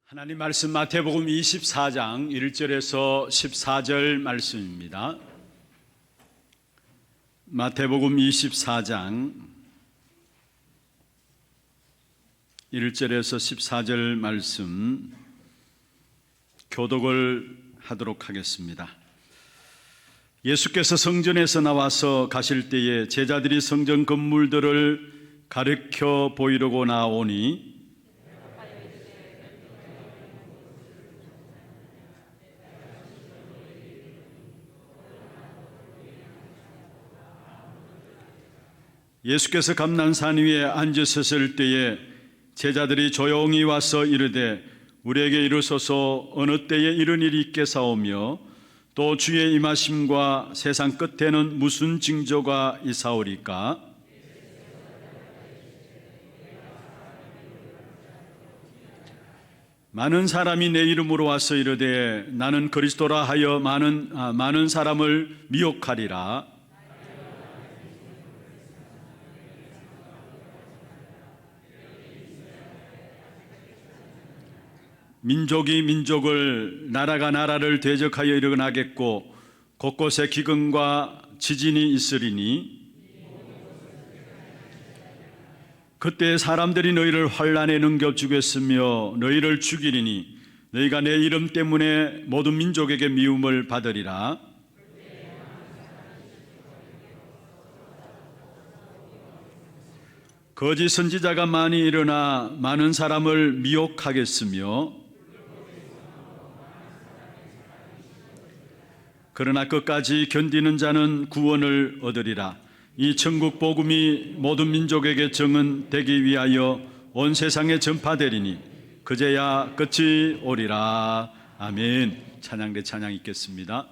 하나님 말씀 마태복음 24장 1절에서 14절 말씀입니다. 마태복음 24장 1절에서 14절 말씀 교독을 하도록 하겠습니다. 예수께서 성전에서 나와서 가실 때에 제자들이 성전 건물들을 가르쳐 보이려고 나오니 예수께서 감난산 위에 앉으셨을 때에 제자들이 조용히 와서 이르되 우리에게 이르소서 어느 때에 이런 일이 있겠사오며 또 주의 임하심과 세상 끝에는 무슨 징조가 있사오리까? 많은 사람이 내 이름으로 와서 이르되 나는 그리스도라 하여 많은 사람을 미혹하리라. 민족이 민족을 나라가 나라를 대적하여 일어나겠고 곳곳에 기근과 지진이 있으리니 그때 사람들이 너희를 환난에 넘겨주겠으며 너희를 죽이리니 너희가 내 이름 때문에 모든 민족에게 미움을 받으리라. 거짓 선지자가 많이 일어나 많은 사람을 미혹하겠으며 그러나 끝까지 견디는 자는 구원을 얻으리라. 이 천국 복음이 모든 민족에게 증언되기 위하여 온 세상에 전파되리니 그제야 끝이 오리라. 아멘. 찬양대 찬양 있겠습니다.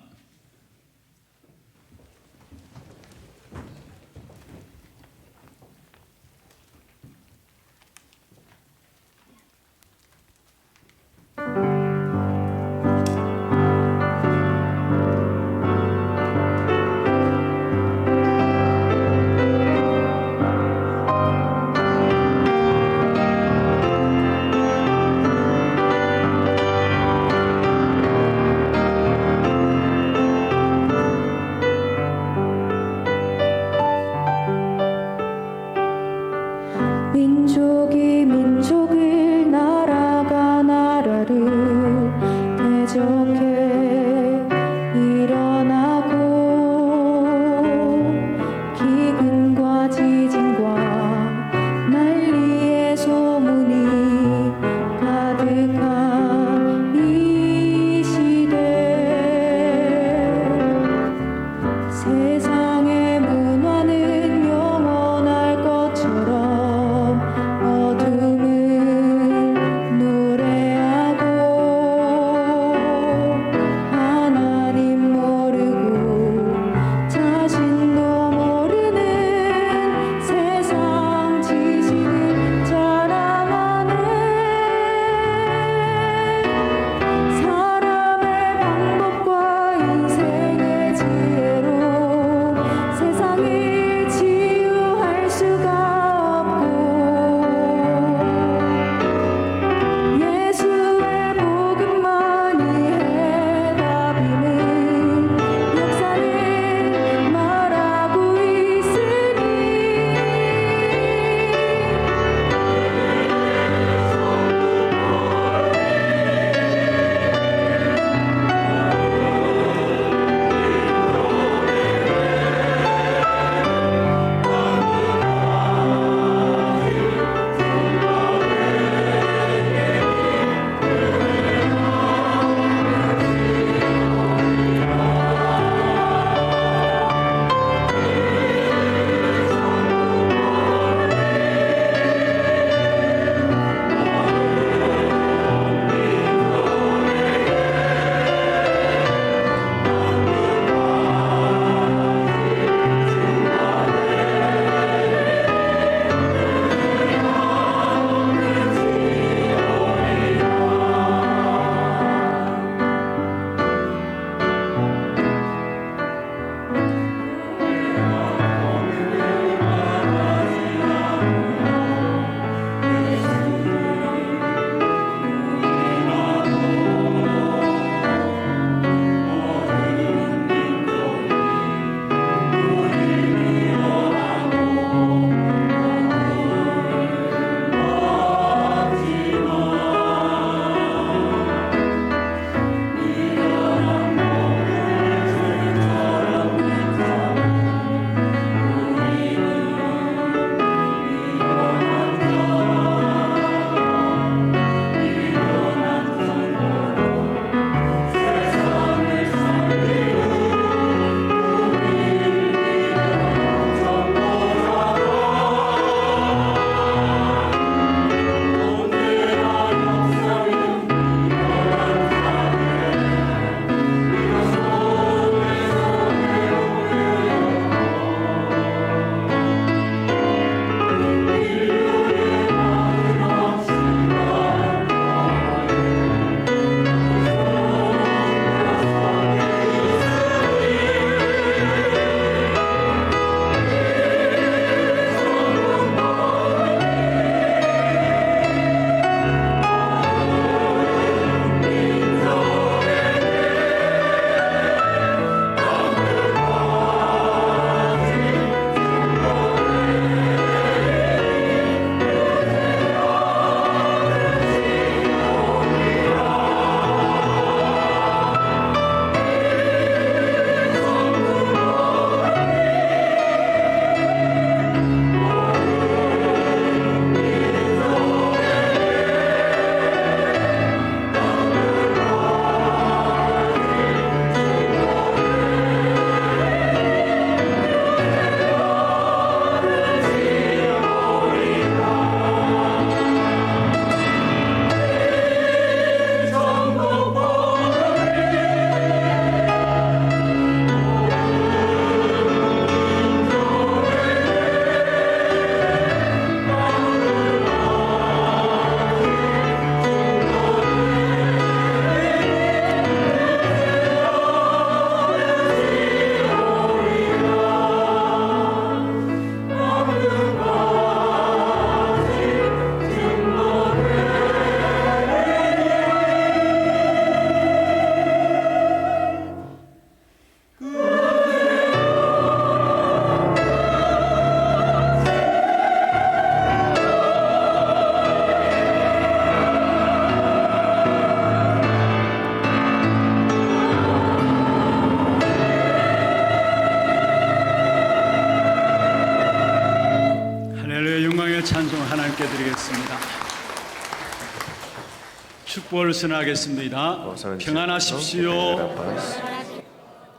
축복을 선하겠습니다. Vamos a bendecir. 평안하십시오. Gran paz.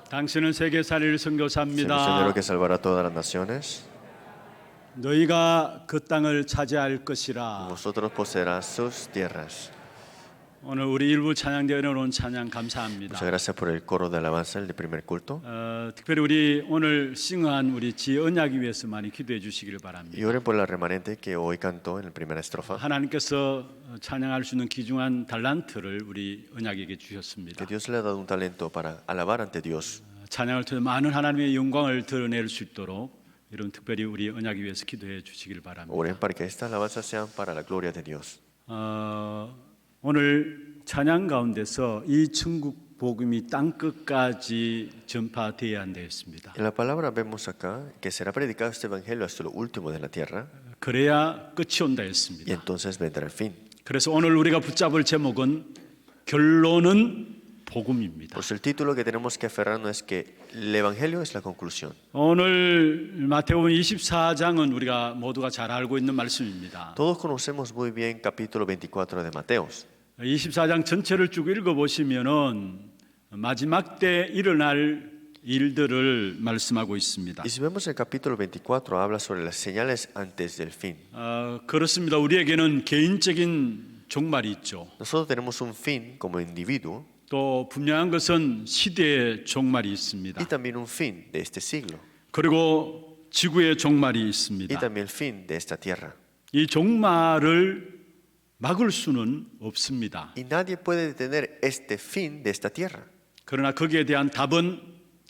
당신은 세계 살릴 Es el misionero 선교사입니다. que salvará a todas las naciones. 너희가 그 땅을 차지할 것이라. Vosotros poseerás sus tierras. 오늘 우리 일부 찬양대에 온 찬양 감사합니다. Muchas gracias por el coro de alabanza, el primer culto. 특별히 우리 오늘 싱어한 우리 지언약이 위해서 많이 기도해 주시기를 Y 바랍니다. oren por la remanente que hoy cantó en la primera estrofa. 하나님께서 찬양할 수 있는 귀중한 달란트를 우리 언약에게 Que 주셨습니다. Dios le ha dado un talento para alabar ante Dios. 찬양을 통해 많은 하나님의 영광을 드러낼 수 있도록 이런 특별히 우리 언약이 위해서 기도해 주시기를 바랍니다. Oren para que estas alabanzas sean para la gloria de Dios. 오늘 찬양 가운데서 이 천국 복음이 땅 끝까지 전파되어야 한다 했습니다. En la palabra vemos acá que será predicado este evangelio hasta lo último de la tierra 그래야 끝이 온다 y 했습니다. entonces vendrá el fin. 그래서 오늘 우리가 붙잡을 제목은 결론은 복음입니다. Por eso el título que tenemos que aferrarnos es que el evangelio es la conclusión. 오늘 마태복음 24장은 우리가 모두가 잘 알고 있는 말씀입니다. Todos conocemos muy bien capítulo 24 de Mateos. 24장 전체를 쭉 읽어보시면은 마지막 때 일어날 일들을 말씀하고 있습니다. Y si vemos el capítulo 24 habla sobre las señales antes del fin. 그렇습니다. 우리에게는 개인적인 종말이 있죠. Nosotros tenemos un fin como individuo 또 분명한 것은 시대의 종말이 있습니다. y también un fin de este siglo 그리고 지구의 종말이 y 있습니다. también el fin de esta tierra. 이 종말을 막을 수는 없습니다. Y nadie puede detener este fin de esta tierra. 그러나 거기에 대한 답은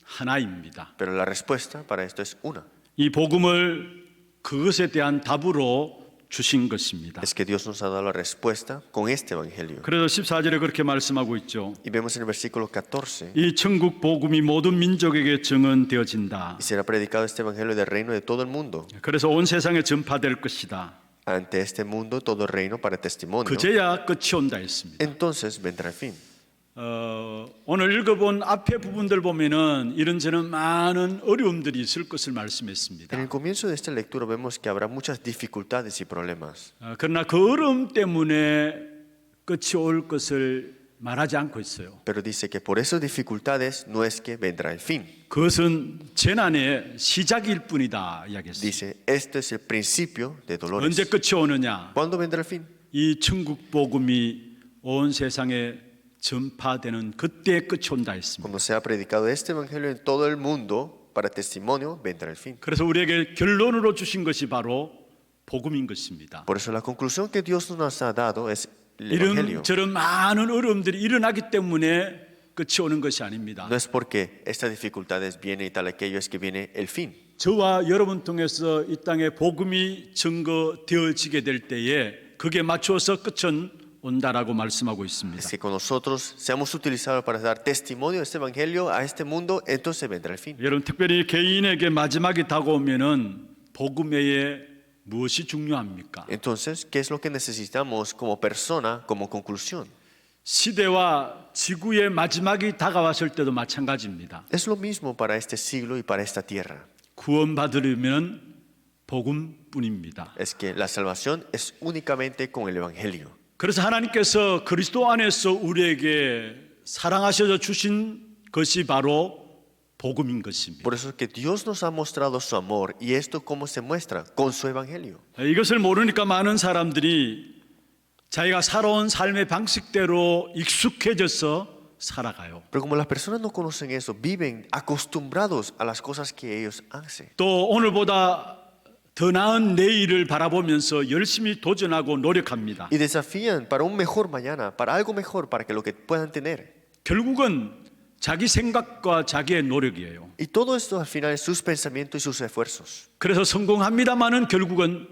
하나입니다. Pero la respuesta para esto es una. 이 복음을 그것에 대한 답으로 주신 것입니다. Es que Dios nos ha dado la respuesta con este evangelio. 그래서 14절에 그렇게 말씀하고 있죠. Y vemos en el versículo 14. 이 천국 복음이 모든 민족에게 증언되어진다. Y será predicado este evangelio del reino de todo el mundo. 그래서 온 세상에 전파될 것이다. Ante este mundo todo el reino para testimonio. 그제야 끝이 온다 했습니다. Entonces vendrá el fin. 오늘 읽어본 앞에 부분들 보면은 이런저런 많은 어려움들이 있을 것을 En 말씀했습니다. el comienzo de esta lectura vemos que habrá muchas dificultades y problemas. 그러나 그 어려움 때문에 끝이 올 것을 말하지 않고 있어요. Pero dice que por esas dificultades no es que vendrá el fin. 그것은 재난의 시작일 뿐이다 이야기했습니다. Dice, este es el principio de 언제 dolores. 끝이 오느냐? ¿Cuándo vendrá el fin? 이 천국 복음이 온 세상에 전파되는 그때 끝이 온다 했습니다. Cuando sea predicado este evangelio en todo el mundo para testimonio, vendrá el fin. 그래서 우리에게 결론으로 주신 것이 바로 복음인 것입니다. Por eso la conclusión que Dios nos ha dado es el evangelio. 이런저런 많은 어려움들이 일어나기 때문에 끝이 오는 것이 아닙니다. No es porque estas dificultades vienen y tal aquello, es que viene el fin. 저와 여러분 통해서 이 땅에 복음이 증거되어지게 될 때에 그게 맞춰서 끝은 온다라고 말씀하고 있습니다. Es que con nosotros seamos utilizados para dar testimonio de este evangelio a este mundo, entonces vendrá el fin. 여러분 특별히 개인에게 마지막이 다가오면은 복음 외에 무엇이 중요합니까? Entonces, ¿qué es lo que necesitamos como persona, como conclusión? 시대와 지구의 마지막이 다가왔을 때도 마찬가지입니다. Es lo mismo para este siglo y para esta tierra. 구원받으려면 복음뿐입니다. Es que la salvación es únicamente con el evangelio. 그래서 하나님께서 그리스도 안에서 우리에게 사랑하셔서 주신 것이 바로 복음인 것입니다. Por eso es que Dios nos ha mostrado su amor y esto cómo se muestra con su evangelio. 이것을 모르니까 많은 사람들이 자기가 살아온 삶의 방식대로 익숙해져서 살아가요. Pero como las personas no conocen eso, viven acostumbrados a las cosas que ellos hacen. 또 오늘보다 더 나은 내일을 바라보면서 열심히 도전하고 노력합니다. Y desafían para un mejor mañana, para algo mejor, para que lo que puedan tener. 결국은 자기 생각과 자기의 노력이에요. Y todo esto al final es sus pensamientos y sus esfuerzos. 그래서 성공합니다마는 결국은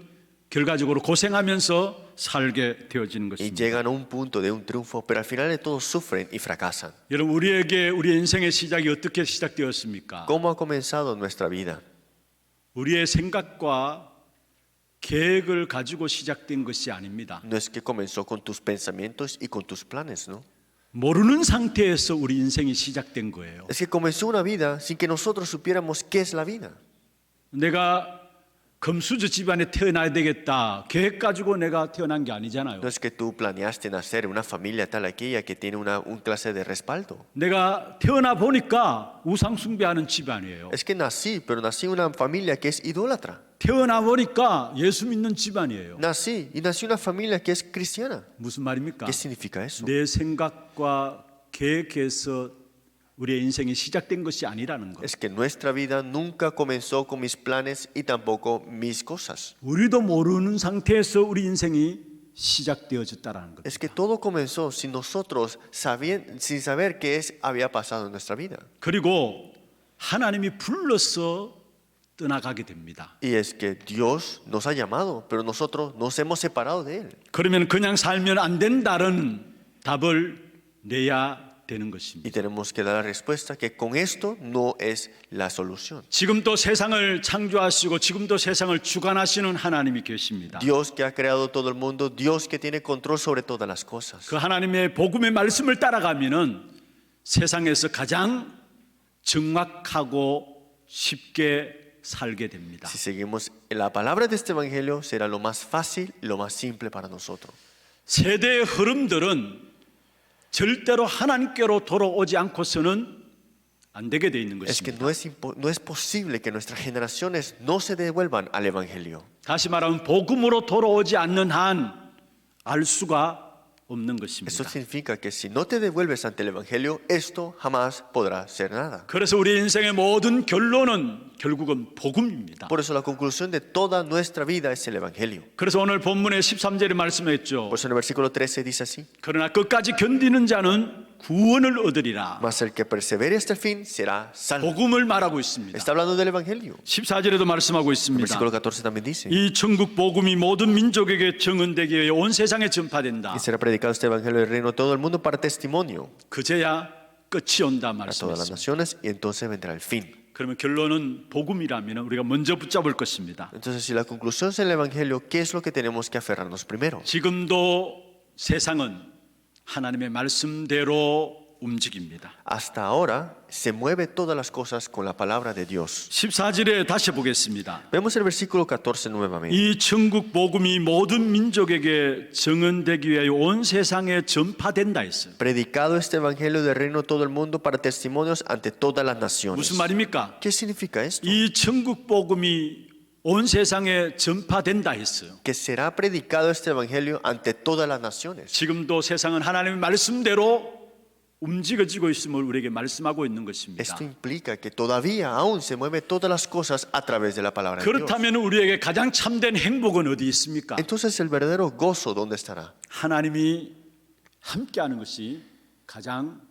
결과적으로 고생하면서 살게 되어지는 Y 것입니다. llegan a un punto de un triunfo, pero al final de todo sufren y fracasan. 여러분 우리에게 우리 인생의 시작이 어떻게 시작되었습니까? ¿Cómo ha comenzado nuestra vida? 우리의 생각과 계획을 가지고 시작된 것이 아닙니다. No es que comenzó con tus pensamientos y con tus planes, ¿no? 모르는 상태에서 우리 인생이 시작된 거예요. Es que comenzó una vida sin que nosotros supiéramos qué es la vida. 내가 금수저 집안에 태어나야 되겠다 계획 가지고 내가 태어난 게 아니잖아요. No es que tú planeaste nacer en una familia tal aquella que tiene un clase de respaldo. 내가 태어나 보니까 우상 숭배하는 집안이에요. Es que nací, pero nací en una familia que es idólatra. 태어나 보니까 예수 믿는 집안이에요. Nací y nací en una familia que es cristiana. 무슨 말입니까? ¿Qué significa eso? 내 생각과 계획에서 우리의 인생이 시작된 것이 아니라는 것. Es que nuestra vida nunca comenzó con mis planes y tampoco mis cosas. 우리도 모르는 상태에서 우리 인생이 시작되어졌다라는 것. Es que todo comenzó sin nosotros sin saber qué había pasado en nuestra vida. 그리고 하나님이 불러서 떠나가게 됩니다. Y es que Dios nos ha llamado, pero nosotros nos hemos separado de Él. 그러면 그냥 살면 안 된다는 답을 내야 되는 Y 것입니다. tenemos que dar la respuesta que con esto no es la solución. 지금도 세상을 창조하시고 지금도 세상을 주관하시는 하나님이 계십니다. Dios que ha creado todo el mundo, Dios que tiene control sobre todas las cosas. 그 하나님의 복음의 말씀을 따라가면은 세상에서 가장 정확하고 쉽게 살게 됩니다. Si seguimos la palabra de este evangelio, será lo más fácil y lo más simple para nosotros. 세대의 흐름들은 절대로 하나님께로 돌아오지 않고서는 안 되게 돼 있는 Es que 것입니다. no es posible que nuestras generaciones no se devuelvan al evangelio. 다시 말하면 복음으로 돌아오지 않는 한 알 수가 없는 Eso 것입니다. significa que si no te devuelves ante el evangelio, esto jamás podrá ser nada. 그래서 우리 인생의 모든 결론은 결국은 복음입니다. Por eso la conclusión de toda nuestra vida es el evangelio. 그래서 오늘 본문의 13절에 말씀했죠. Por eso en el versículo 13 dice así: 그러나 끝까지 견디는 자는 구원을 얻으리라. Mas el que persevere hasta el fin será salvo. 복음을 말하고 있습니다. Está hablando del evangelio. 14절에도 말씀하고 El 있습니다. versículo 14 también dice: 이 천국 복음이 모든 민족에게 증언되기 위해 온 세상에 전파된다. Y será predicado este evangelio del reino a todo el mundo para testimonio 그제야 끝이 온다 a todas las 말씀했습니다. naciones, y entonces vendrá el fin. 그러면 결론은 복음이라면 우리가 먼저 붙잡을 것입니다. Entonces, si la conclusión es el evangelio, ¿qué es lo que tenemos que aferrarnos primero? 지금도 세상은 하나님의 말씀대로 움직입니다. Hasta ahora se mueve todas las cosas con la palabra de Dios. 14절에 다시 보겠습니다. Vemos el versículo 14 nuevamente. 이 천국 복음이 모든 민족에게 증언되기 위하여 온 세상에 전파된다 했어요. Predicado este evangelio del reino a todo el mundo para testimonios ante todas las naciones. 무슨 말입니까? ¿Qué significa esto? 이 천국 복음이 온 세상에 전파된다 했어요. Que será predicado este evangelio ante todas las naciones. 지금도 세상은 하나님의 말씀대로 움직여지고 있음을 우리에게 말씀하고 있는 것입니다. Esto implica que todavía aún se mueve todas las cosas a través de la palabra de Dios. 그렇다면 우리에게 가장 참된 행복은 어디 있습니까? Entonces el verdadero gozo, ¿dónde estará? 하나님이 함께하는 것이 가장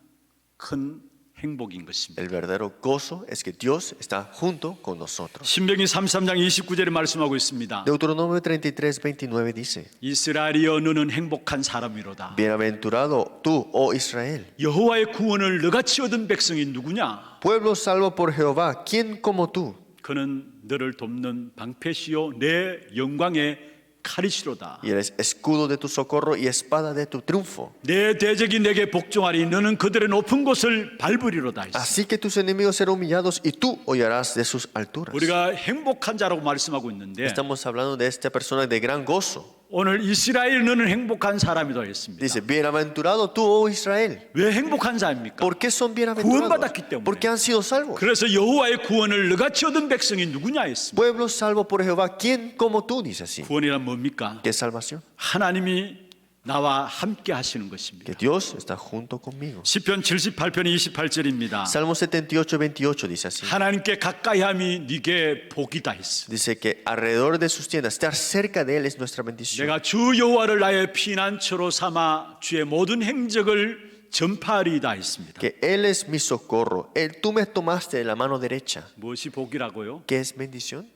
큰 행복인 것입니다. El verdadero gozo es que Dios está junto con nosotros. 신명기 33장 29절에 말씀하고 있습니다. Deuteronomio 33:29 dice: 이스라엘이여 너는 행복한 사람이로다. Bienaventurado tú, oh Israel, 여호와의 구원을 너같이 얻은 백성이 누구냐? pueblo salvo por Jehová, ¿quién como tú? 그는 너를 돕는 방패시요 내 영광의 칼이시로다. Y eres escudo de tu socorro y espada de tu triunfo. 내 대적이 내게 복종하리 너는 그들의 높은 곳을 밟으리로다. Así que tus enemigos serán humillados y tú hollarás de sus alturas. 우리가 행복한 자라고 말씀하고 있는데 Estamos hablando de esta persona de gran gozo. 오늘 이스라엘 너는 행복한 사람이다 했습니다. Dice: Bienaventurado tú, oh Israel. 왜 행복한 자입니까? ¿Por qué son bienaventurados? 구원받았기 때문에. Porque han sido salvos. 그래서 여호와의 구원을 너같이 얻은 백성이 누구냐 했습니다. Pueblo salvo por Jehová, ¿quién como tú? Dice así. 구원이란 뭡니까? ¿Qué es salvación? 하나님이 나와 함께 하시는 Que 것입니다. Dios está junto conmigo. 시편 78편 28절입니다. Salmo 78:28 dice así. 하나님께 가까이함이 네게 복이다 했어. Dice que alrededor de sus tiendas, estar cerca de Él es nuestra bendición. 내가 주 여호와를 나의 피난처로 삼아 주의 모든 행적을 전파하리이다 했습니다. Que Él es mi socorro. Tú me tomaste de la mano derecha. 무엇이 복이라고요? ¿Qué es bendición?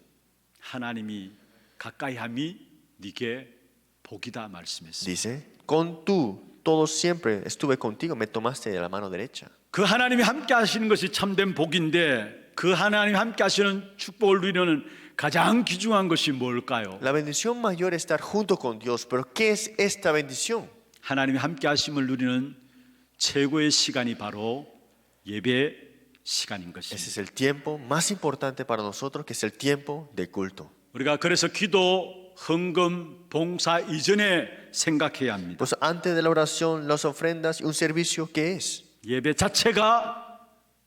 하나님이 가까이함이 네게 복이다 말씀했습니다. Dice: con tú, todo siempre estuve contigo, me tomaste de la mano derecha. 그 하나님이 함께 하시는 것이 참된 복인데 그 하나님 함께 하시는 축복을 누리는 가장 귀중한 것이 뭘까요? La bendición mayor es estar junto con Dios. Pero ¿qué es esta bendición? 하나님이 함께 하심을 누리는 최고의 시간이 바로 예배 시간인 Ese 것입니다. es el tiempo más importante para nosotros, que es el tiempo de culto. 우리가 그래서 기도, 헌금, 봉사 이전에 생각해야 합니다. Pues antes de la oración, las ofrendas y un servicio, ¿qué es? 예배 자체가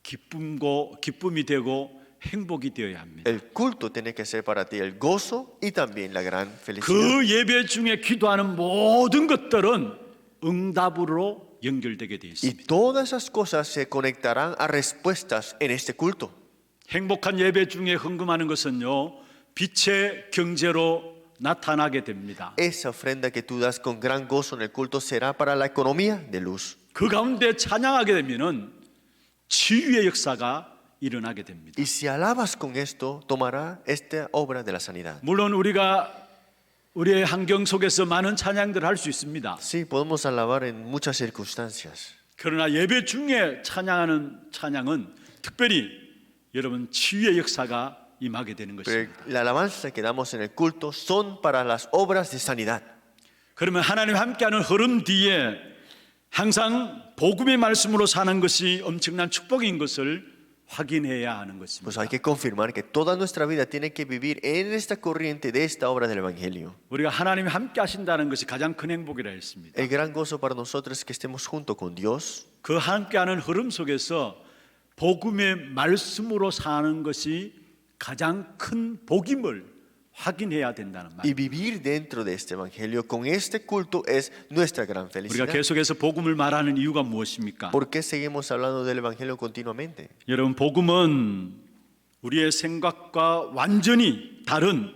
기쁨이 되고 행복이 되어야 합니다. El culto tiene que ser para ti el gozo y también la gran felicidad. 그 예배 중에 기도하는 모든 것들은 응답으로 연결되게 되어 Y 있습니다. todas esas cosas se conectarán a respuestas en este culto. 행복한 예배 중에 헌금하는 것은요, 빛의 경제로 나타나게 됩니다. Esa ofrenda que tú das con gran gozo en el culto será para la economía de luz. 그 가운데 찬양하게 되면은 치유의 역사가 일어나게 됩니다. Y si alabas con esto, tomará esta obra de la sanidad. 물론 우리가 우리의 환경 속에서 많은 찬양들을 할 수 있습니다. Sí, podemos alabar en muchas circunstancias. 그러나 예배 중에 찬양하는 찬양은 특별히 여러분 치유의 역사가 임하게 되는 Pero 것입니다. la alabanza que damos en el culto son para las obras de sanidad. 그러면 하나님 함께하는 흐름 뒤에 항상 복음의 말씀으로 사는 것이 엄청난 축복인 것을 확인해야 하는 Pues 것입니다. hay que confirmar que toda nuestra vida tiene que vivir en esta corriente de esta obra del Evangelio. 우리가 하나님이 함께 하신다는 것이 가장 큰 행복이라 했습니다. El gran gozo para nosotros es que estemos junto con Dios. 그 함께하는 흐름 속에서 복음의 말씀으로 사는 것이 가장 큰 복임을 확인해야 된다는 Y 말입니다. vivir dentro de este Evangelio con este culto es nuestra gran 우리가 felicidad. 계속해서 복음을 말하는 이유가 무엇입니까? ¿Por qué seguimos hablando del Evangelio continuamente? 여러분, 복음은 우리의 생각과 완전히 다른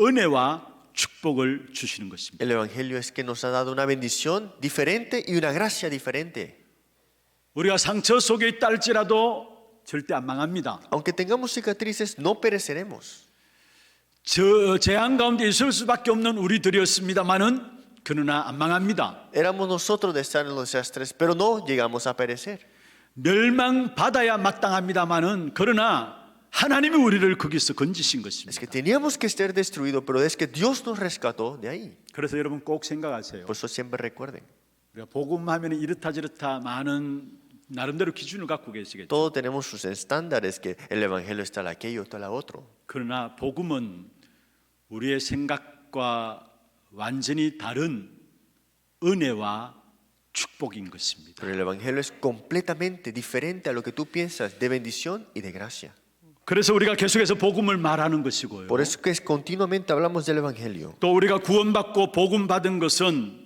은혜와 축복을 주시는 것입니다. El Evangelio es que nos ha dado una bendición diferente y una gracia diferente. 우리가 상처 속에 있다 할지라도 절대 안 망합니다. Aunque tengamos cicatrices, no pereceremos. 저 재앙 가운데 있을 수밖에 없는 우리들이었습니다마는 그러나 안 망합니다. Éramos nosotros de estar en los desastres, pero no llegamos a perecer. 멸망받아야 마땅합니다마는 그러나 하나님이 우리를 거기서 건지신 Es 것입니다. que teníamos que estar destruidos, pero es que Dios nos rescató de ahí. 그래서 여러분 꼭 생각하세요. Por eso siempre recuerden, 우리가 복음하면 이렇다 저렇다 많은 나름대로 기준을 갖고 계시겠죠. todos tenemos sus estándares, que el Evangelio está la aquello, está la otro. 그러나 복음은 우리의 생각과 완전히 다른 은혜와 축복인 것입니다. Pero el Evangelio es completamente diferente a lo que tú piensas, de bendición y de gracia. 그래서 우리가 계속해서 복음을 말하는 것이고요. Por eso que continuamente hablamos del Evangelio. 또 우리가 구원받고 복음 받은 것은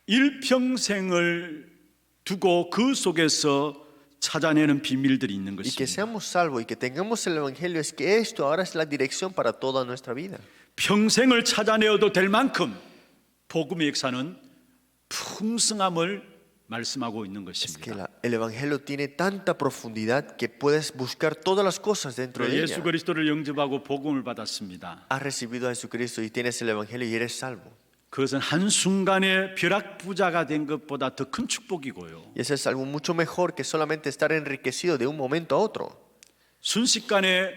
일평생을 두고 그 속에서 찾아내는 비밀들이 있는 Y que 것입니다. seamos salvos y que tengamos el Evangelio es que esto ahora es la dirección para toda nuestra vida. 평생을 찾아내어도 될 만큼 복음의 역사는 풍성함을 말씀하고 있는 Es que 것입니다. el Evangelio tiene tanta profundidad que puedes buscar todas las cosas dentro de 예수 ella. 그리스도를 영접하고 복음을 받았습니다. Has recibido a Jesucristo y tienes el Evangelio y eres salvo. 그것은 한순간에 벼락부자가 된 것보다 더 큰 축복이고요. Y eso es algo mucho mejor que solamente estar enriquecido de un momento a otro. 순식간에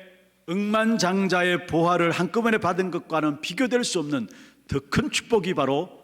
억만장자의 보화를 한꺼번에 받은 것과는 비교될 수 없는 더 큰 축복이 바로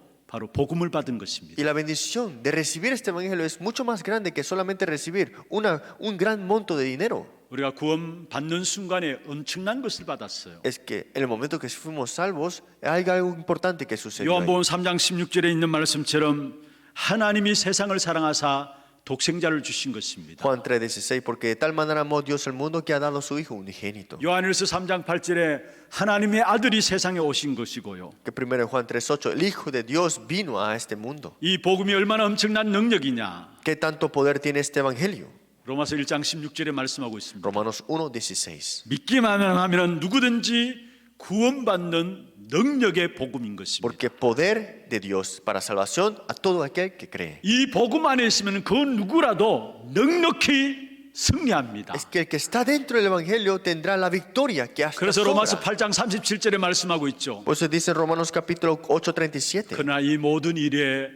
복음을 받은 것입니다. Y la bendición de recibir este Evangelio es mucho más grande que solamente recibir un gran monto de dinero. 우리가 구원 받는 순간에 엄청난 것을 받았어요. Es que en el momento que fuimos salvos, hay algo importante que sucedió. ahí. 요한복음 3장 16절에 있는 말씀처럼 하나님이 세상을 사랑하사 독생자를 주신 것입니다. Juan 3:16, porque de tal manera amó Dios el mundo que ha dado a su Hijo unigénito. 요한일서 3장 8절에 하나님의 아들이 세상에 오신 것이고요. Que primero Juan 3:8, el Hijo de Dios vino a este mundo. 이 복음이 얼마나 엄청난 능력이냐. ¿Qué tanto poder tiene este Evangelio? 로마서 1장 16절에 말씀하고 있습니다. Romanos 1:16. 믿기만 하면 누구든지 구원받는 능력의 복음인 것입니다. Porque poder de Dios para salvación a todo aquel que cree. 이 복음 안에 있으면 그 누구라도 넉넉히 승리합니다. Es que el que está dentro del Evangelio tendrá la victoria que hasta 그래서 로마서 sobra. 8장 37절에 말씀하고 있죠. Por eso dice en Romanos capítulo 8:37. 그러나 이 모든 일에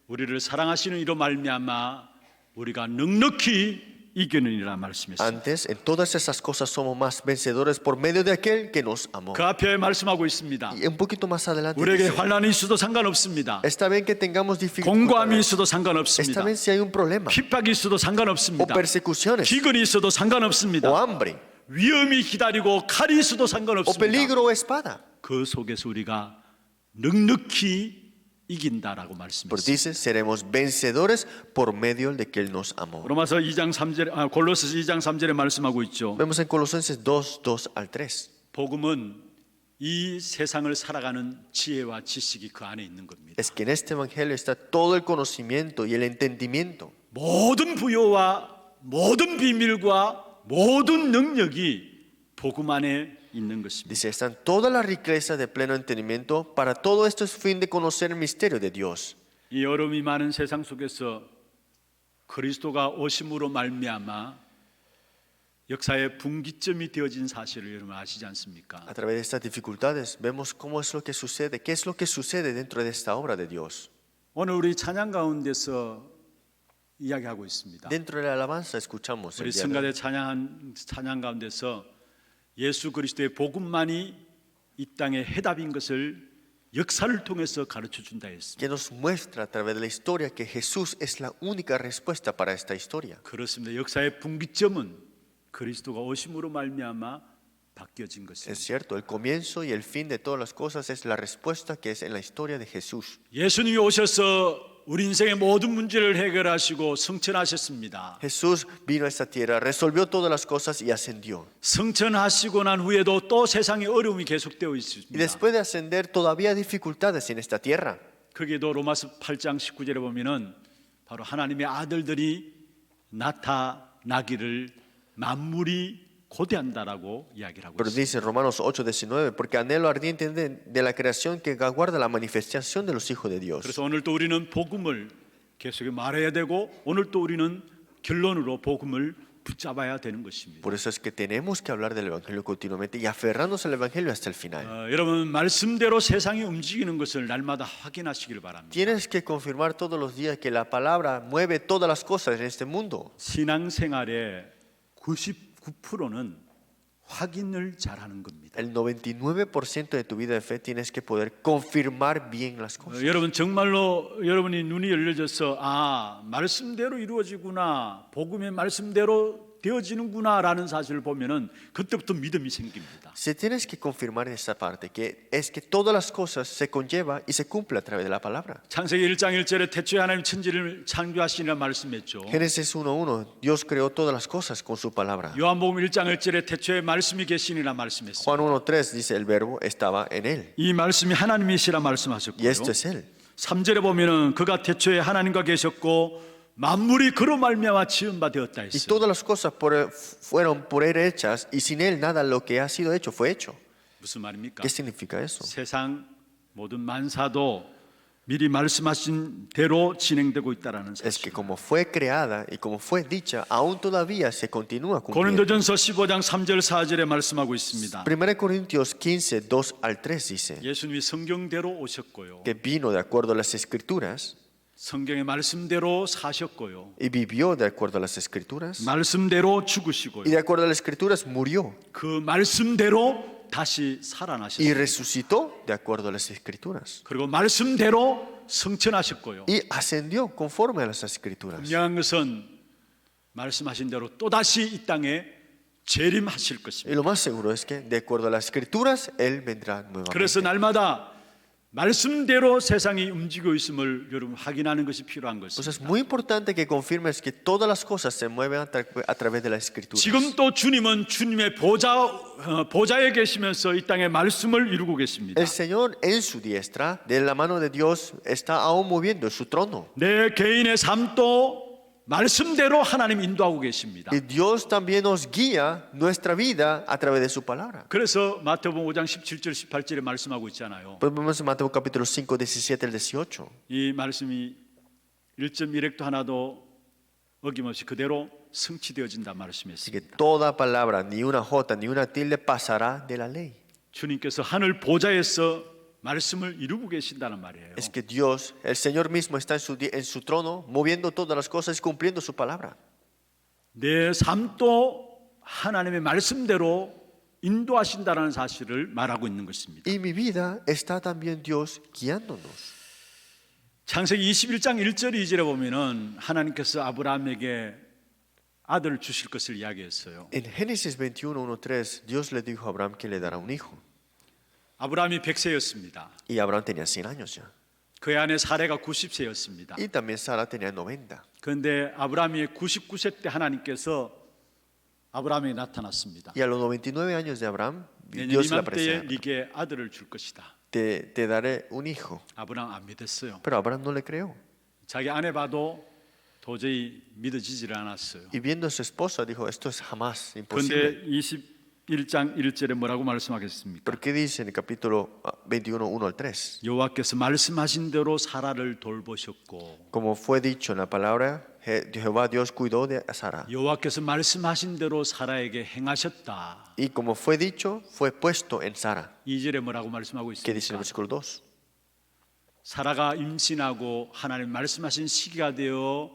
우리를 사랑하시는 이로 말미암아 우리가 넉넉히 이기느니라 말씀했습니다. Antes, en todas esas cosas somos más vencedores por medio de aquel que nos amó. 그 앞에 말씀하고 있습니다. Y un poquito más adelante 우리에게 dice, 환난이 있어도 상관없습니다. está bien que tengamos 공고함이 dificultades. 있어도 Está 상관없습니다. bien si hay un problema 핍박이 있어도 o 상관없습니다. persecuciones 기근이 있어도 o 상관없습니다. hambre 위험이 기다리고 칼이 있어도 o 상관없습니다. peligro o espada. 그 속에서 우리가 넉넉히 이긴다라고 Por 말씀했습니다. dice, seremos vencedores por medio de que Él nos amó. 로마서 2장 3절, 골로새서 2장 3절에 말씀하고 있죠. Vemos en Colosenses 2, 2 al 3. 복음은 이 세상을 살아가는 지혜와 지식이 그 안에 있는 겁니다. Es que en este evangelio está todo el conocimiento y el entendimiento. 모든 부요와 모든 비밀과 모든 능력이 복음 안에 있는 것입니다. Dice, están toda la riqueza de pleno entendimiento. Para todo esto es fin de conocer el misterio de Dios. 이 어려움이 많은 세상 속에서 그리스도가 오심으로 말미암아 역사의 분기점이 되어진 사실을 여러분 아시지 않습니까? A través de estas dificultades vemos cómo es lo que sucede, qué es lo que sucede dentro de esta obra de Dios. 오늘 우리 찬양 가운데서 이야기하고 있습니다. Dentro de la alabanza escuchamos 우리 el día de hoy. 성가대 찬양 가운데서 예수 그리스도의 복음만이 이 땅의 해답인 것을 역사를 통해서 가르쳐 준다 했습니다. Que nos muestra a través de la historia que Jesús es la única respuesta para esta historia. 그렇습니다. 역사의 분기점은 그리스도가 오심으로 말미암아 바뀌어진 Es 것입니다. cierto, el comienzo y el fin de todas las cosas es la respuesta que es en la historia de Jesús. 예수님이 오셔서 우리 인생의 모든 문제를 해결하시고 승천하셨습니다. Jesús vino a esta tierra, resolvió todas las cosas y ascendió. 승천하시고 난 후에도 또 세상의 어려움이 계속되어 Y 있습니다. después de ascender todavía hay dificultades en esta tierra. 거기에도 로마서 8장 19절에 보면은 바로 하나님의 아들들이 나타나기를 만물이 고대한다라고 이야기를 하고 Pero 있습니다. dice Romanos 8:19, porque anhelo ardiente de la creación que aguarda la manifestación de los hijos de Dios. 그래서 오늘 또 우리는 복음을 계속 말해야 되고 오늘 또 우리는 결론으로 복음을 붙잡아야 되는 것입니다. Por eso es que tenemos que hablar del Evangelio continuamente y aferrarnos al Evangelio hasta el final. 여러분 말씀대로 세상이 움직이는 것을 날마다 확인하시길 바랍니다. Tienes que confirmar todos los días que la palabra mueve todas las cosas en este mundo. 신앙생활의 99%는 확인을 잘하는 겁니다. El 99% de tu vida de fe tienes que poder confirmar bien las cosas. 여러분 정말로 여러분이 눈이 열려져서 말씀대로 이루어지구나, 복음의 말씀대로 되어지는구나라는 사실을 보면은 그때부터 믿음이 생깁니다. Si tienes que confirmar esta parte, que es que todas las cosas se conlleva y se cumple a través de la palabra. 창세기 1장 1절에 태초에 하나님 천지를 창조하시니라 말씀했죠. Génesis 1:1, Dios creó todas las cosas con su palabra. 요한복음 1장 1절에 태초에 말씀이 계시니라 말씀했습니다. Juan 1:3 dice el verbo estaba en él. 이 말씀이 하나님이시라 Y 말씀하셨고요. esto es él. 3절에 보면은 그가 태초에 하나님과 계셨고 만물이 그로 말미암아 지은 바 되었다 Y 했어요. todas las cosas fueron por él hechas y sin él nada lo que ha sido hecho fue hecho. 무슨 말입니까? ¿Qué significa eso? 세상 모든 만사도 미리 말씀하신 대로 진행되고 있다라는 Es que 사실. como fue creada y como fue dicha, aún todavía se continúa cumpliendo. 고린도전서 15장 3절 4절에 말씀하고 있습니다. 1 Corintios 15, 2 al 3 dice 예수님이 성경대로 오셨고요. que vino de acuerdo a las escrituras 성경의 말씀대로 사셨고요. y vivió de acuerdo a las escrituras 말씀대로 y 죽으시고요. de acuerdo a las escrituras murió 그 말씀대로 다시 y 살아나셨어요. resucitó de acuerdo a las escrituras 그리고 말씀대로 승천하셨고요. y ascendió conforme a las escrituras. 분명한 것은 말씀하신 대로 또다시 이 땅에 재림하실 Y 것입니다. lo más seguro es que de acuerdo a las escrituras Él vendrá nuevamente. 그래서 날마다 말씀대로 세상이 움직이고 있음을 여러분 확인하는 것이 필요한 Pues 것입니다. es muy importante que confirmes que todas las cosas se mueven a través de las escrituras. 지금 또 주님은 주님의 보좌에 계시면서 이 땅에 말씀을 이루고 계십니다. El Señor en su diestra, de la mano de Dios, está aún moviendo su trono. 내 개인의 삶도 말씀대로 하나님 인도하고 계십니다. Y Dios también nos guía nuestra vida a través de su palabra. 그래서 마태복음 5장 17절 18절에 말씀하고 있잖아요. Pues vemos en Mateo capítulo 5, 17 al 18. 이 말씀이 1.1획도 하나도 어김없이 그대로 성취되어진다 Así que 말씀했습니다. toda palabra, ni una jota, ni una tilde pasará de la ley. 주님께서 하늘 보좌에서 말씀을 이루고 계신다는 말이에요. Es que Dios, el Señor mismo está en su trono, moviendo todas las cosas y cumpliendo su palabra. 내 삶도 하나님의 말씀대로 인도하신다는 사실을 말하고 있는 것입니다. Y mi vida está también Dios guiándonos. 창세기 21장 1절 2절에 보면은 하나님께서 아브라함에게 아들을 주실 것을 이야기했어요. En Génesis 21, 1, 3, Dios le dijo a Abraham que le dará un hijo. 아브라함이 100세였습니다. y Abraham tenía 100 años ya. 그의 아내 사레가 90세였습니다. Y también Sara tenía 90. 그런데 아브라함이 99세 때 하나님께서 아브라함에게 나타났습니다. Y a los 99 años de Abraham, 내년 Dios le 이맘때에 apareció. 네게 아들을 줄 것이다. Te daré un hijo. 아브라함 안 믿었어요. Pero Abraham no le creó. 자기 아내 봐도 도저히 믿어지질 않았어요. Y viendo a su esposa dijo, esto es jamás 그런데 imposible. 21장 1절에 뭐라고 말씀하겠습니까? ¿Pero qué dice en el capítulo 21, 1 al 3? 여호와께서 말씀하신 대로 사라를 돌보셨고 Como fue dicho en la palabra, Jehová Dios cuidó de Sara. 여호와께서 말씀하신 대로 사라에게 행하셨다. Y como fue dicho, fue puesto en Sara. 2절에 뭐라고 말씀하고 ¿Qué dice en el 있습니까? versículo 2? 사라가 임신하고 하나님 말씀하신 시기가 되어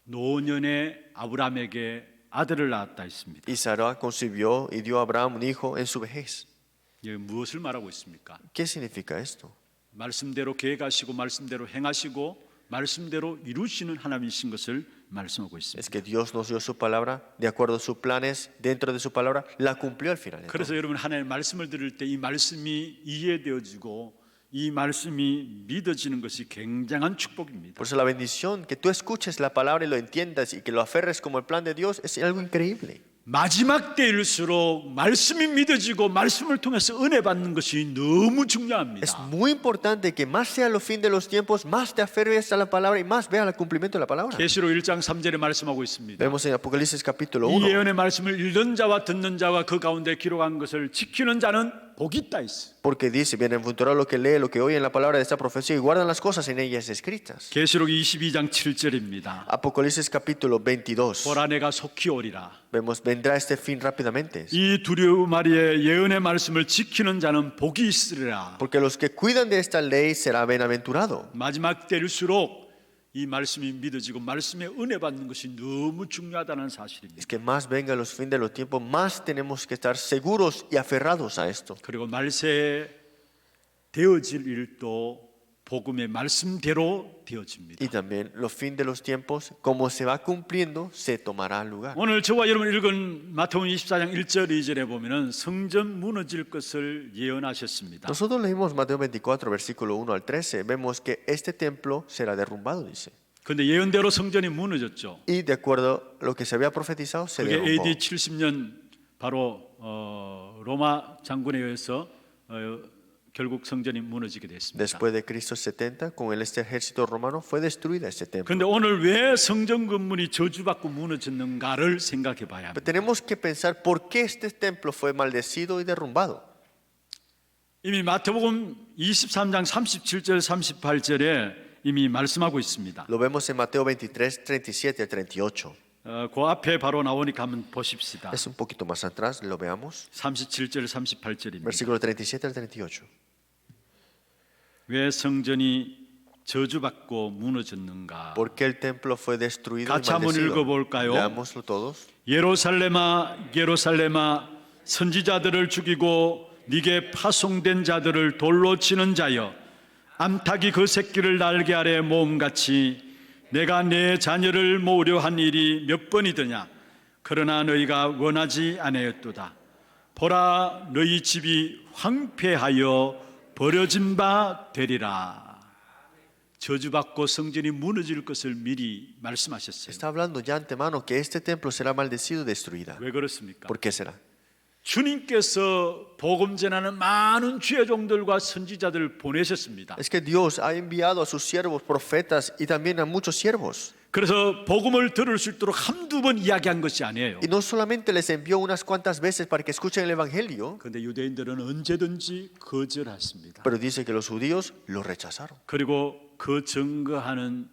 노년에 아브라함에게 아들을 낳았다 했습니다. Y Sara concibió y dio a Abraham un hijo en su vejez. 이게 무엇을 말하고 있습니까? ¿Qué significa esto? 말씀대로 계획하시고 말씀대로 행하시고 말씀대로 이루시는 하나님이신 것을 말씀하고 Es 있습니다. que Dios nos dio su palabra, de acuerdo a sus planes, dentro de su palabra, la cumplió al final. 그래서 여러분 하나님의 말씀을 들을 때 이 말씀이 이해되어지고 이 말씀이 믿어지는 것이 굉장한 축복입니다. Por eso la bendición, que tú escuches la palabra y lo entiendas y que lo aferres como el plan de Dios, es algo increíble. 마지막 때일수록 말씀이 믿어지고 말씀을 통해서 은혜 받는 것이 너무 Es 중요합니다. muy importante que más sea los fin de los tiempos, más te aferres a la palabra y más veas el cumplimiento de la palabra. 계시록 1장 3절에 말씀하고 있습니다. Vemos en Apocalipsis capítulo 이 1. 예언의 말씀을 읽는 자와 듣는 자와 그 가운데 기록한 것을 지키는 자는 복이 있다 있어. Porque dice, bienaventurado lo que lee, lo que oye en la palabra de esta profecía y guardan las cosas en ellas escritas. 계시록 22장 7절입니다. Apocalipsis capítulo 22. 보라 내가 속히 오리라. Vemos, vendrá este fin rápidamente. 이 두려움아리의 예언의 말씀을 지키는 자는 복이 있으리라. Porque los que cuidan de esta ley será bienaventurado. 마지막 때일수록 이 말씀이 믿어지고 말씀의 은혜 받는 것이 너무 중요하다는 사실입니다. Es que más venga los fin de los tiempos, más tenemos que estar seguros y aferrados a esto. 그리고 말세에 되어질 일도 복음의 말씀대로 되어집니다. Y también los fin de los tiempos, como se va cumpliendo, se tomará lugar. 오늘 저와 여러분 읽은 마태복음 24장 1절 2절에 보면은 성전 무너질 것을 예언하셨습니다. Nosotros leímos Mateo 24, versículo 1 al 13. Vemos que este templo será derrumbado, dice. 그런데 예언대로 성전이 무너졌죠. Y de acuerdo a lo que se había profetizado, se 그게 derrumbó. AD 70년 바로 로마 장군에 의해서 결국 성전이 무너지게 됐습니다. Después de Cristo 70, con este ejército romano, fue destruida este templo. 그런데 오늘 왜 성전 건물이 저주받고 무너졌는가를 생각해 봐야 Pero 합니다. tenemos que pensar por qué este templo fue maldecido y derrumbado. 이미 마태복음 23장 37절 38절에 이미 말씀하고 있습니다. Lo vemos en Mateo 23, 37 al 38. 그 앞에 바로 나오니까 한번 보십시다. Es un poquito más atrás, lo veamos. 37절 38절입니다. Versículo 37 al 38. 왜 성전이 저주받고 무너졌는가? ¿Por qué el templo fue destruido y 같이 한번 maldecido? 읽어볼까요? Leámoslo todos. 예루살렘아 예루살렘아 선지자들을 죽이고 네게 파송된 자들을 돌로 치는 자여 암탉이 그 새끼를 날개 아래 모음같이 내가 내 자녀를 모으려 한 일이 몇 번이더냐 그러나 너희가 원하지 아니하였도다 보라 너희 집이 황폐하여 버려진 바 되리라. 저주받고 성전이 무너질 것을 미리 말씀하셨어요. Está hablando ya antemano que este templo será maldecido y destruida. 왜 그렇습니까? ¿Por qué será? 주님께서 복음 전하는 많은 죄종들과 선지자들을 보내셨습니다. Es que Dios ha enviado a sus siervos profetas y también a muchos siervos. 그래서 복음을 들을 수 있도록 한두 번 이야기한 것이 아니에요. Y no solamente les envió unas cuantas veces para que escuchen el evangelio, 그런데 유대인들은 언제든지 거절했습니다. pero dice que los judíos lo rechazaron. 그리고 그 증거하는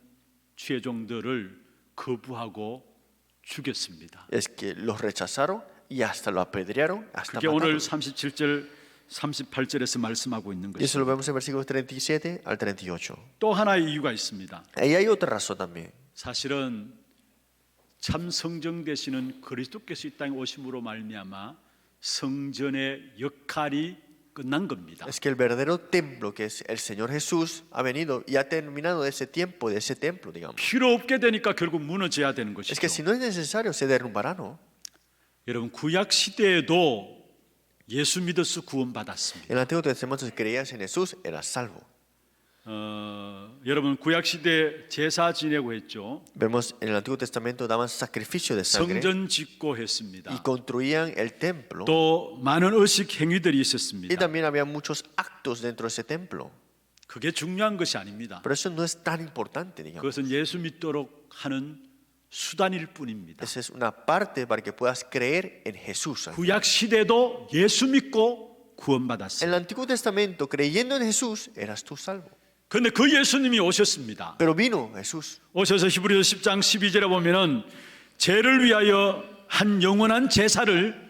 죄종들을 거부하고 죽였습니다. Es que los rechazaron y hasta lo apedrearon, hasta 그게 오늘 matarlo. 37절 38절에서 말씀하고 있는 Y eso lo 것입니다. vemos en versículos 37 al 38. 또 하나의 이유가 있습니다. Ahí hay otra razón también. 사실은 참 성전 되시는 그리스도께서 이 땅에 오심으로 말미암아 성전의 역할이 끝난 겁니다. Es que el verdadero templo, que es el Señor Jesús, ha venido y ha terminado ese tiempo, de ese templo, digamos. 필요 없게 되니까 결국 무너져야 되는 Es que 것이죠. si no es necesario, se derrumbará, ¿no? 여러분 구약 시대에도 예수 믿어서 구원받았습니다. En el Antiguo Testamento, si creías en Jesús, eras salvo. 여러분 구약 시대 제사 지내고 했죠. Vemos en el Antiguo Testamento daban sacrificio de sangre 성전 짓고 y 했습니다. construían el templo. 또 많은 의식 행위들이 Y 있었습니다. también había muchos actos dentro de ese templo. 그게 중요한 것이 아닙니다. Pero eso no es tan importante, digamos. 그것은 예수 믿도록 하는 수단일 뿐입니다. Esa es una parte para que puedas creer en Jesús. 구약 시대도 예수 믿고 En 구원받았어요. el Antiguo Testamento, creyendo en Jesús, eras tú salvo. 그런데 그 예수님이 오셨습니다. Pero vino Jesús. 오셔서 히브리서 10장 12절에 보면은 죄를 위하여 한 영원한 제사를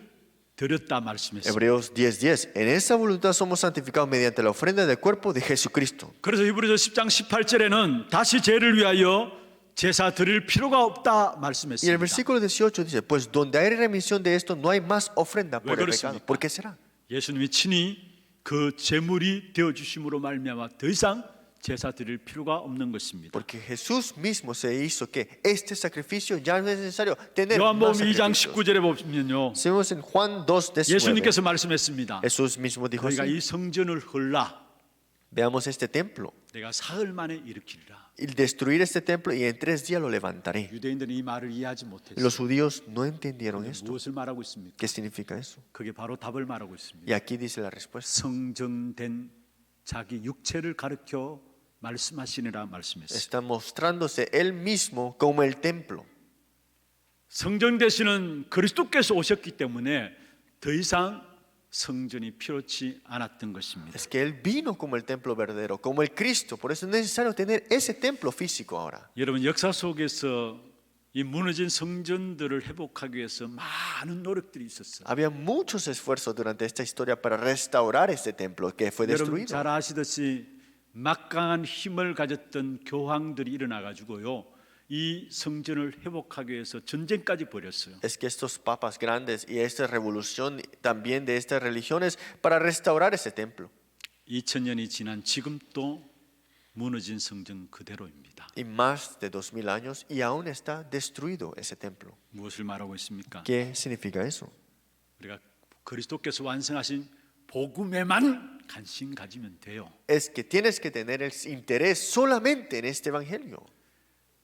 드렸다 말씀했습니다. Hebreos 10:10. En esa voluntad somos santificados mediante la ofrenda del cuerpo de Jesucristo. 그래서 히브리서 10장 18절에는 다시 죄를 위하여 제사 드릴 필요가 없다 Y el 말씀했습니다. versículo 18 dice, pues donde hay remisión de esto, no hay más ofrenda por el 그렇습니까? pecado. ¿Por qué será? 예수님이 친히 그 제물이 되어 주심으로 말미암아 더 이상 제사 드릴 필요가 없는 것입니다. Porque Jesús mismo se hizo que este sacrificio ya no es necesario tener más 요한복음 2장 sacrificios. 19절에 보면요. Si vemos en Juan 2:19, 예수님께서 말씀했습니다. Jesús mismo dijo 너희가 así, 이 성전을 헐라 veamos este templo 내가 사흘 만에 일으키리라. y destruir este templo y en 3 días lo levantaré. 유대인들은 이 말을 이해하지 Y 못했어요. los judíos no entendieron esto. 무엇을 말하고 있습니까? ¿Qué significa eso? 그게 바로 답을 말하고 있습니다. Y aquí dice la respuesta. 성정된 자기 육체를 가르쳐 말씀하시느라 말씀했어요. Está mostrándose él mismo como el templo. 성전 되시는 그리스도께서 오셨기 때문에 더 이상 성전이 필요치 않았던 것입니다. Es que él vino como el templo verdadero, como el Cristo. Por eso es necesario tener ese templo físico ahora. 여러분 역사 속에서 이 무너진 성전들을 회복하기 위해서 많은 노력들이 있었어요. Había muchos esfuerzos durante esta historia para restaurar este templo que fue 여러분 destruido. 잘 아시듯이 막강한 힘을 가졌던 교황들이 일어나 가지고요. 이 성전을 회복하기 위해서 전쟁까지 벌였어요. Es que estos papas grandes y esta revolución también de estas religiones para restaurar ese templo. 2000년이 지난 지금도 무너진 성전 그대로입니다. Y más de 2000 años y aún está destruido ese templo. 무엇을 말하고 있습니까? ¿Qué significa eso? 우리가 그리스도께서 완성하신 복음에만 관심 가지면 돼요. Es que tienes que tener el interés solamente en este evangelio.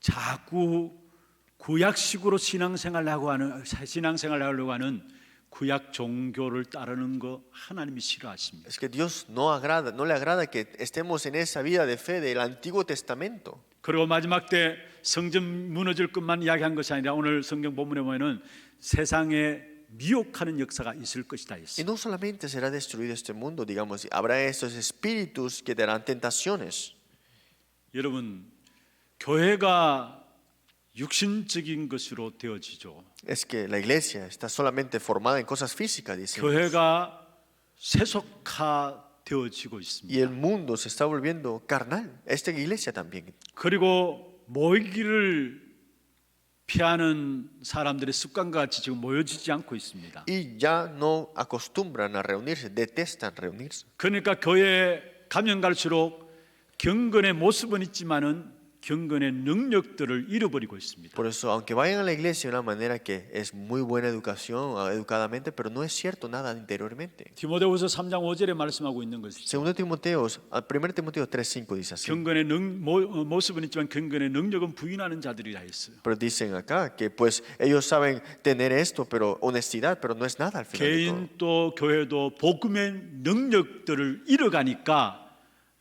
자꾸 구약식으로 신앙생활하려고 하는 구약 종교를 따르는 거 하나님이 싫어하십니다. Es que Dios no le agrada que estemos en esa vida de fe del Antiguo Testamento. 그리고 마지막 때 성전 무너질 것만 이야기한 것이 아니라 오늘 성경 본문에 보면은 세상에 미혹하는 역사가 있을 것이다 Y 했어요. no solamente será destruido este mundo, digamos, habrá estos espíritus que darán tentaciones. 여러분 교회가 육신적인 것으로 되어지죠. Es que la iglesia está solamente formada en cosas físicas, dice. 교회가 세속화되어지고 있습니다. Y el mundo se está volviendo carnal. Esta iglesia también. 그리고 모이기를 피하는 사람들의 습관과 같이 지금 모여지지 않고 있습니다. Y ya no acostumbran a reunirse, detestan reunirse. 그러니까 교회에 가면 갈수록 경건의 모습은 있지만은 경건의 능력들을 잃어버리고 있습니다. Por eso, aunque vayan a la iglesia de una manera que es muy buena educación, educadamente, pero no es cierto nada interiormente. 디모데후서 3장 5절에 말씀하고 있는 것이죠. Segundo Timoteo, 1 Timoteo 3:5 dice así. 경건의 모습은 있지만 경건의 능력은 부인하는 자들이라 했어요. Pero dicen acá que pues ellos saben tener esto, pero honestidad, pero no es nada al final de todo. 개인도 교회도 복음의 능력들을 잃어가니까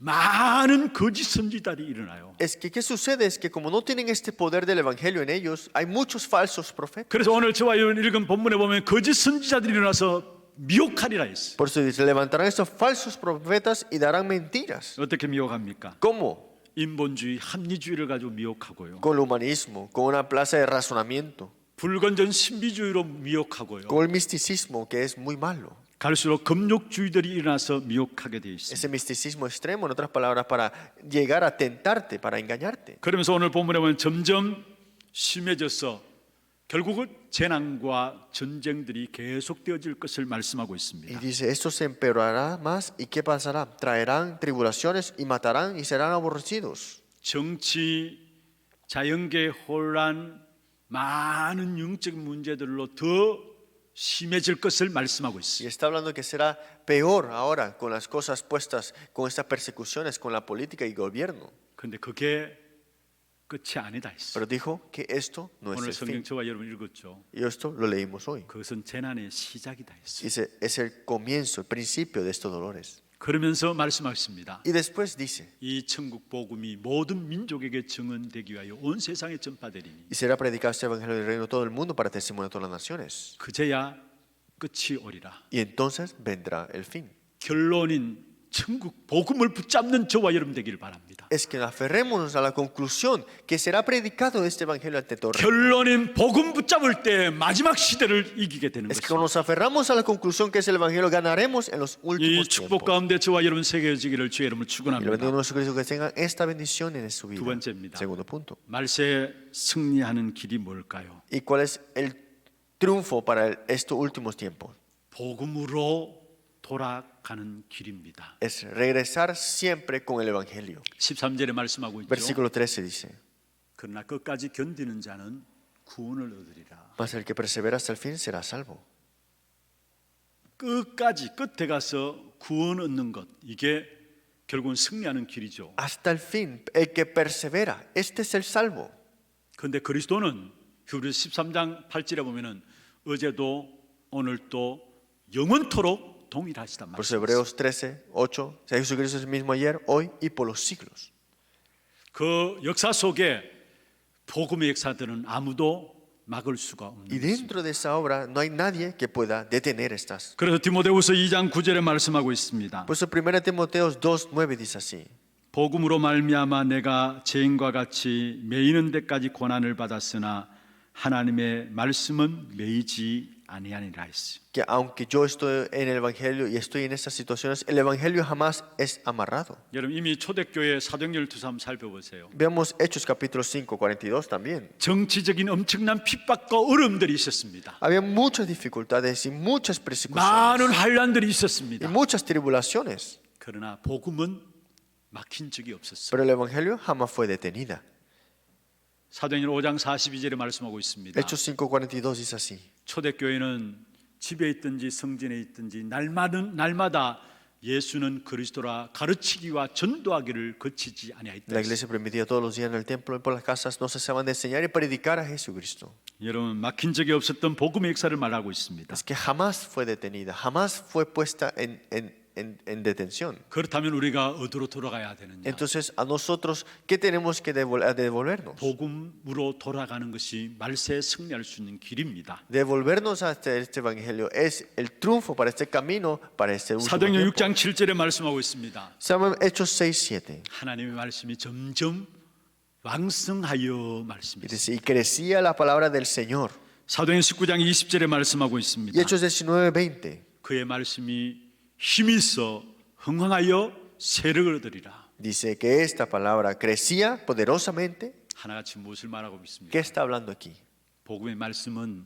많은 거짓 선지자들이 일어나요. Es que ¿qué sucede? Es que como no tienen este poder del evangelio en ellos, hay muchos falsos profetas. 그래서 오늘 저와 읽은 본문에 보면 거짓 선지자들이 일어나서 미혹하리라 했어요. Por eso dice, levantarán estos falsos profetas y darán mentiras. 어떻게 미혹합니까? ¿Cómo? 인본주의, 합리주의를 가지고 미혹하고요. Con el humanismo, con una plaza de razonamiento, 불건전 신비주의로 미혹하고요. con el misticismo que es muy malo. 갈수록 금욕주의들이 일어나서 미혹하게 되어 있습니다. Ese misticismo extremo, en otras palabras, para llegar a tentarte, para engañarte. 그러면서 오늘 본문에 보면 점점 심해져서 결국은 재난과 전쟁들이 계속되어질 것을 말씀하고 Y 있습니다. dice, esto se empeorará más y ¿qué pasará? Traerán tribulaciones y matarán y serán aborrecidos. 정치, 자연계 혼란, 많은 영적 문제들로 더 심해질 것을 말씀하고 Y 있어요. está hablando que será peor ahora con las cosas puestas, con estas persecuciones, con la política y gobierno. 그런데 그게 끝이 아니다 했어요. Pero dijo que esto no es 오늘 el 성경 fin. 저와 여러분 읽었죠. Y esto lo leímos hoy. 그것은 재난의 시작이다 했어요. Dice, es el comienzo, el principio de estos dolores. 그러면서 말씀하십니다. Y después dice, 이 천국 복음이 모든 민족에게 증언되기 위하여 온 세상에 전파되리니 y será predicado este evangelio del reino a todo el mundo para testimonio a todas las naciones. 그제야 끝이 오리라. Y entonces vendrá el fin. 결론인 천국 복음을 붙잡는 저와 여러분 되기를 바랍니다. Es que aferrémonos a la conclusión que será predicado este evangelio ante todo el reino. 결론인 복음 붙잡을 때 마지막 시대를 이기게 되는 Es que cuando 것입니다. nos aferramos a la conclusión que es el evangelio, ganaremos en los 이 últimos 축복 tiempos. 가운데 저와 여러분 새겨지기를 주의 이름으로 Y lo 축원합니다. bendigo en nuestro Cristo que tengan esta bendición en su vida. 두 번째입니다. Segundo punto. 말세에 승리하는 길이 뭘까요? ¿Y cuál es el triunfo para estos últimos tiempos? 복음으로 돌아가는 길입니다. Es regresar siempre con el evangelio. 13절에 말씀하고 있죠. Versículo 13 dice, 그러나 끝까지 견디는 자는 구원을 얻으리라. mas el que persevera hasta el fin será salvo. 끝까지 끝에 가서 구원 얻는 것, 이게 결국은 승리하는 길이죠. Hasta el fin, el que persevera, este es el salvo. 그런데 그리스도는 히브리서 13장 8절에 보면은 어제도 오늘도 영원토록 동일하시단 Por eso 말이에요. Hebreos 13, 8, Jesucristo es el mismo ayer, hoy y por los siglos. 그 역사 속에 복음의 역사들은 아무도 막을 수가 없는 Y 것입니다. dentro de esa obra no hay nadie que pueda detener estas. 그래서 디모데후서 2장 9절에 말씀하고 있습니다. Por eso 1 Timoteos 2, 9 dice así. 복음으로 말미암아 내가 죄인과 같이 매이는 데까지 고난을 받았으나 하나님의 말씀은 매이지 아니하니라 했어요. Que aunque yo estoy en el evangelio y estoy en estas situaciones, el evangelio jamás es amarrado. 여러분 이미 초대교회 사도행전 투서 한번 살펴보세요. Veamos Hechos capítulo 5, 42 también. 정치적인 엄청난 핍박과 어려움들이 있었습니다. Había muchas dificultades y muchas persecuciones 많은 환란들이 y 있었습니다. muchas tribulaciones. 그러나 복음은 막힌 적이 없었어요. Pero el evangelio jamás fue detenida. 사도행전 5장 42절에 말씀하고 있습니다. Hechos 5, 42 dice así. 초대교회는 집에 있든지 성전에 있든지 날마다 예수는 그리스도라 가르치기와 전도하기를 거치지 아니하였다. La iglesia permitía todos los días en el templo y por las casas no cesaban de enseñar y predicar a Jesucristo. 여러분 막힌 적이 없었던 복음의 역사를 말하고 있습니다. Es que jamás fue detenida, jamás fue puesta en detención. 그렇다면 우리가 어디로 돌아가야 되느냐? Entonces, a nosotros, ¿qué tenemos que devolvernos? 복음으로 돌아가는 것이 말세에 승리할 수 있는 길입니다. Devolvernos a este evangelio es el triunfo para este camino, para este último 사도행전 tiempo. 6장 7절에 말씀하고 있습니다. Saben Hechos 6, 7. 하나님의 말씀이 점점 왕성하여 Y 말씀이 있습니다. dice, y crecía la palabra del Señor. 사도행전 19장 20절에 말씀하고 있습니다. Y Hechos 19, 20. 그의 말씀이 힘이 있어 흥황하여 세력을 얻으리라. Dice que esta palabra crecía poderosamente. 하나같이 무엇을 말하고 있습니까? ¿Qué está hablando aquí? 복음의 말씀은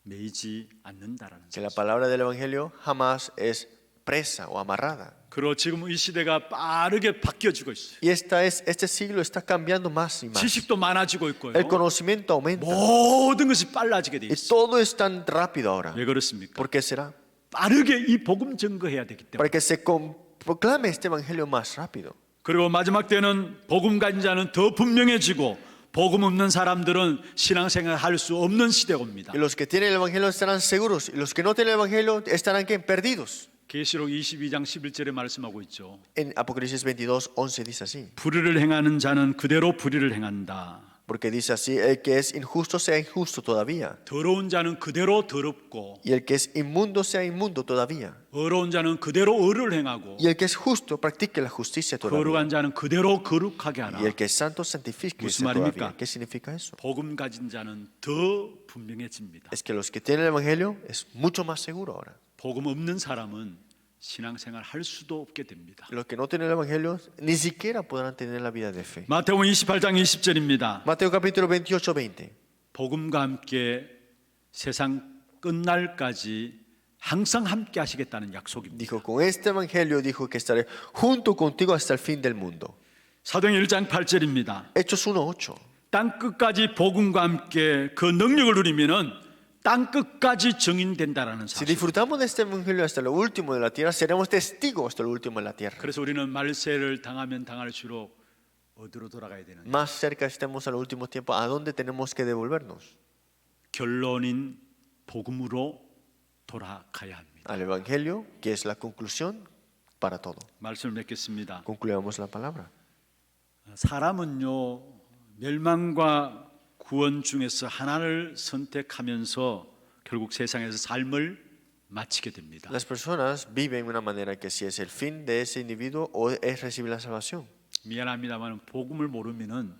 매이지 않는다라는 Que la 사실. palabra del evangelio jamás es presa o amarrada. 그리고 지금 이 시대가 빠르게 바뀌어지고 있어요. Y este siglo está cambiando más y más. 지식도 많아지고 있고요. El conocimiento aumenta. 모든 것이 빨라지게 돼 Y 있어요. todo es tan rápido ahora. 왜 그렇습니까? ¿Por qué será? 빠르게 이 복음 증거해야 되기 때문에. Para que se proclame este evangelio más rápido. 그리고 마지막 때는 복음 가진 자는 더 분명해지고 복음 없는 사람들은 신앙생활 할 수 없는 시대가 옵니다. Y los que tienen el evangelio estarán seguros. Y los que no tienen el evangelio estarán ¿qué? Perdidos. 계시록 22장 11절에 말씀하고 있죠. En Apocalipsis 22, 11 dice así. 불의를 행하는 자는 그대로 불의를 행한다. Porque dice así, el que es injusto sea injusto todavía. 더러운 자는 그대로 더럽고 Y el que es inmundo sea inmundo todavía. 의로운 자는 그대로 의를 행하고 Y el que es justo practique la justicia todavía. 거룩한 자는 그대로 거룩하게 하라. Y el que es santo santifique 무슨 말입니까? todavía. ¿Qué significa eso? 복음 가진 자는 더 분명해집니다. Es que los que tienen el evangelio es mucho más seguro ahora. 복음 없는 사람은 신앙생활 할 수도 없게 됩니다. Los que no tienen el evangelio ni siquiera podrán tener la vida de fe. 마태복음 28장 20절입니다. Mateo capítulo 28, 20. 복음과 함께 세상 끝날까지 항상 함께 하시겠다는 약속입니다. Dijo, con este evangelio dijo que estaré junto contigo hasta el fin del mundo. 사도행전 1장 8절입니다. Hechos 1, 8. 땅 끝까지 복음과 함께 그 능력을 누리면은 땅 끝까지 증인된다라는 Si 사실. disfrutamos de este evangelio hasta lo último de la tierra, seremos testigos hasta lo último de la tierra. 그래서 우리는 말세를 당하면 당할수록 어디로 돌아가야 되느냐? Más cerca estemos a los últimos tiempos, ¿a dónde tenemos que devolvernos? 결론인 복음으로 돌아가야 합니다. Al evangelio, que es la conclusión para todo. 말씀을 맺겠습니다. Concluyamos la palabra. 사람은요, 멸망과 구원 중에서 하나를 선택하면서 결국 세상에서 삶을 마치게 됩니다. Las personas viven de una manera que si es el fin de ese individuo o es recibir la salvación. 미안합니다만 복음을 모르면은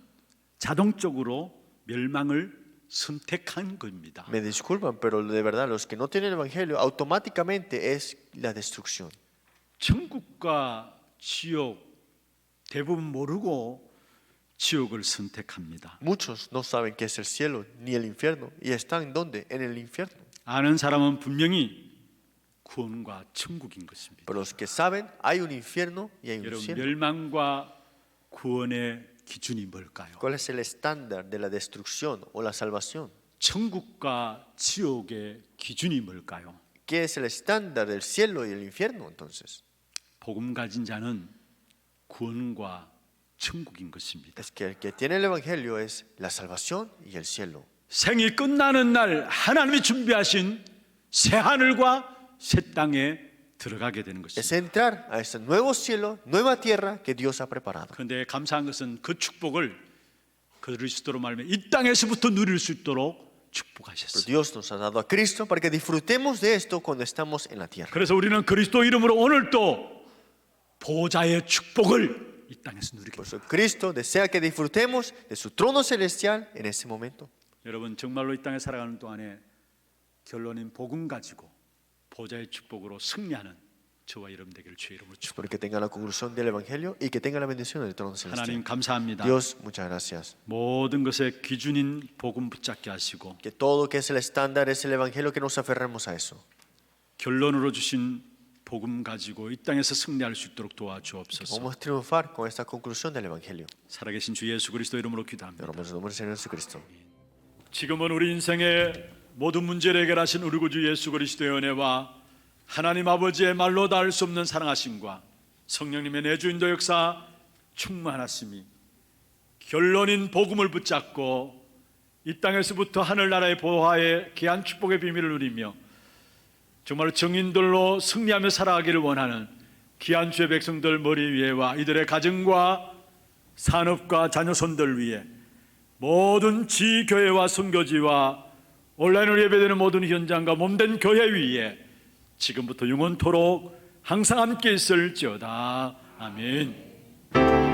자동적으로 멸망을 선택한 겁니다. Me disculpan, pero de verdad, los que no tienen el evangelio, automáticamente es la destrucción. 천국과 지옥 대부분 모르고 지옥을 선택합니다. Muchos no saben qué es el cielo ni el infierno y están ¿dónde? En el infierno. 아는 사람은 분명히 구원과 천국인 것입니다. Pero los que saben, hay un infierno y hay un 여러분, cielo. 멸망과 구원의 기준이 뭘까요? ¿Cuál es el estándar de la destrucción o la salvación? 천국과 지옥의 기준이 뭘까요? ¿Qué es el estándar del cielo y el infierno entonces? 복음 가진 자는 구원과 천국인 것입니다. Es que el que tiene el evangelio es la salvación y el cielo. 생이 끝나는 날 하나님이 준비하신 새 하늘과 새 땅에 들어가게 되는 Es 것입니다. entrar a ese nuevo cielo, nueva tierra que Dios ha preparado. 그런데 감사한 것은 그 축복을 그리스도로 말하면 이 땅에서부터 누릴 수 있도록 Pero 축복하셨어요. Dios nos ha dado a Cristo para que disfrutemos de esto cuando estamos en la tierra. 그래서 우리는 그리스도 이름으로 오늘 또 보좌의 축복을 이 땅에서 누리게 Por 됩니다. eso Cristo desea que disfrutemos de su trono celestial en ese momento. 여러분 정말로 이 땅에 살아가는 동안에 결론인 복음 가지고 보좌의 축복으로 승리하는 저와 여러분 되기를 주의 이름으로 축복합니다. Espero que tengan la conclusión del evangelio y que tengan la bendición del trono celestial. 하나님 감사합니다. Dios, muchas gracias. 모든 것의 기준인 복음 붙잡게 하시고 Que todo que es el estándar es el evangelio, que nos aferremos a eso. 결론으로 주신 복음 가지고 이 땅에서 승리할 수 있도록 도와주옵소서. Vamos a triunfar con esta conclusión del evangelio. 살아계신 주 예수 그리스도 이름으로 기도합니다. En el nombre del Señor Jesucristo. 지금은 우리 인생의 모든 문제를 해결하신 우리 구주 예수 그리스도의 은혜와 하나님 아버지의 말로 닿을 수 없는 사랑하심과 성령님의 내주 인도 역사 충만하심이 결론인 복음을 붙잡고 이 땅에서부터 하늘나라의 보화의 귀한 축복의 비밀을 누리며 정말 정인들로 승리하며 살아가기를 원하는 귀한 주의 백성들 머리 위에와 이들의 가정과 산업과 자녀손들 위에 모든 지교회와 선교지와 온라인으로 예배되는 모든 현장과 몸된 교회 위에 지금부터 영원토록 항상 함께 있을지어다. 아멘.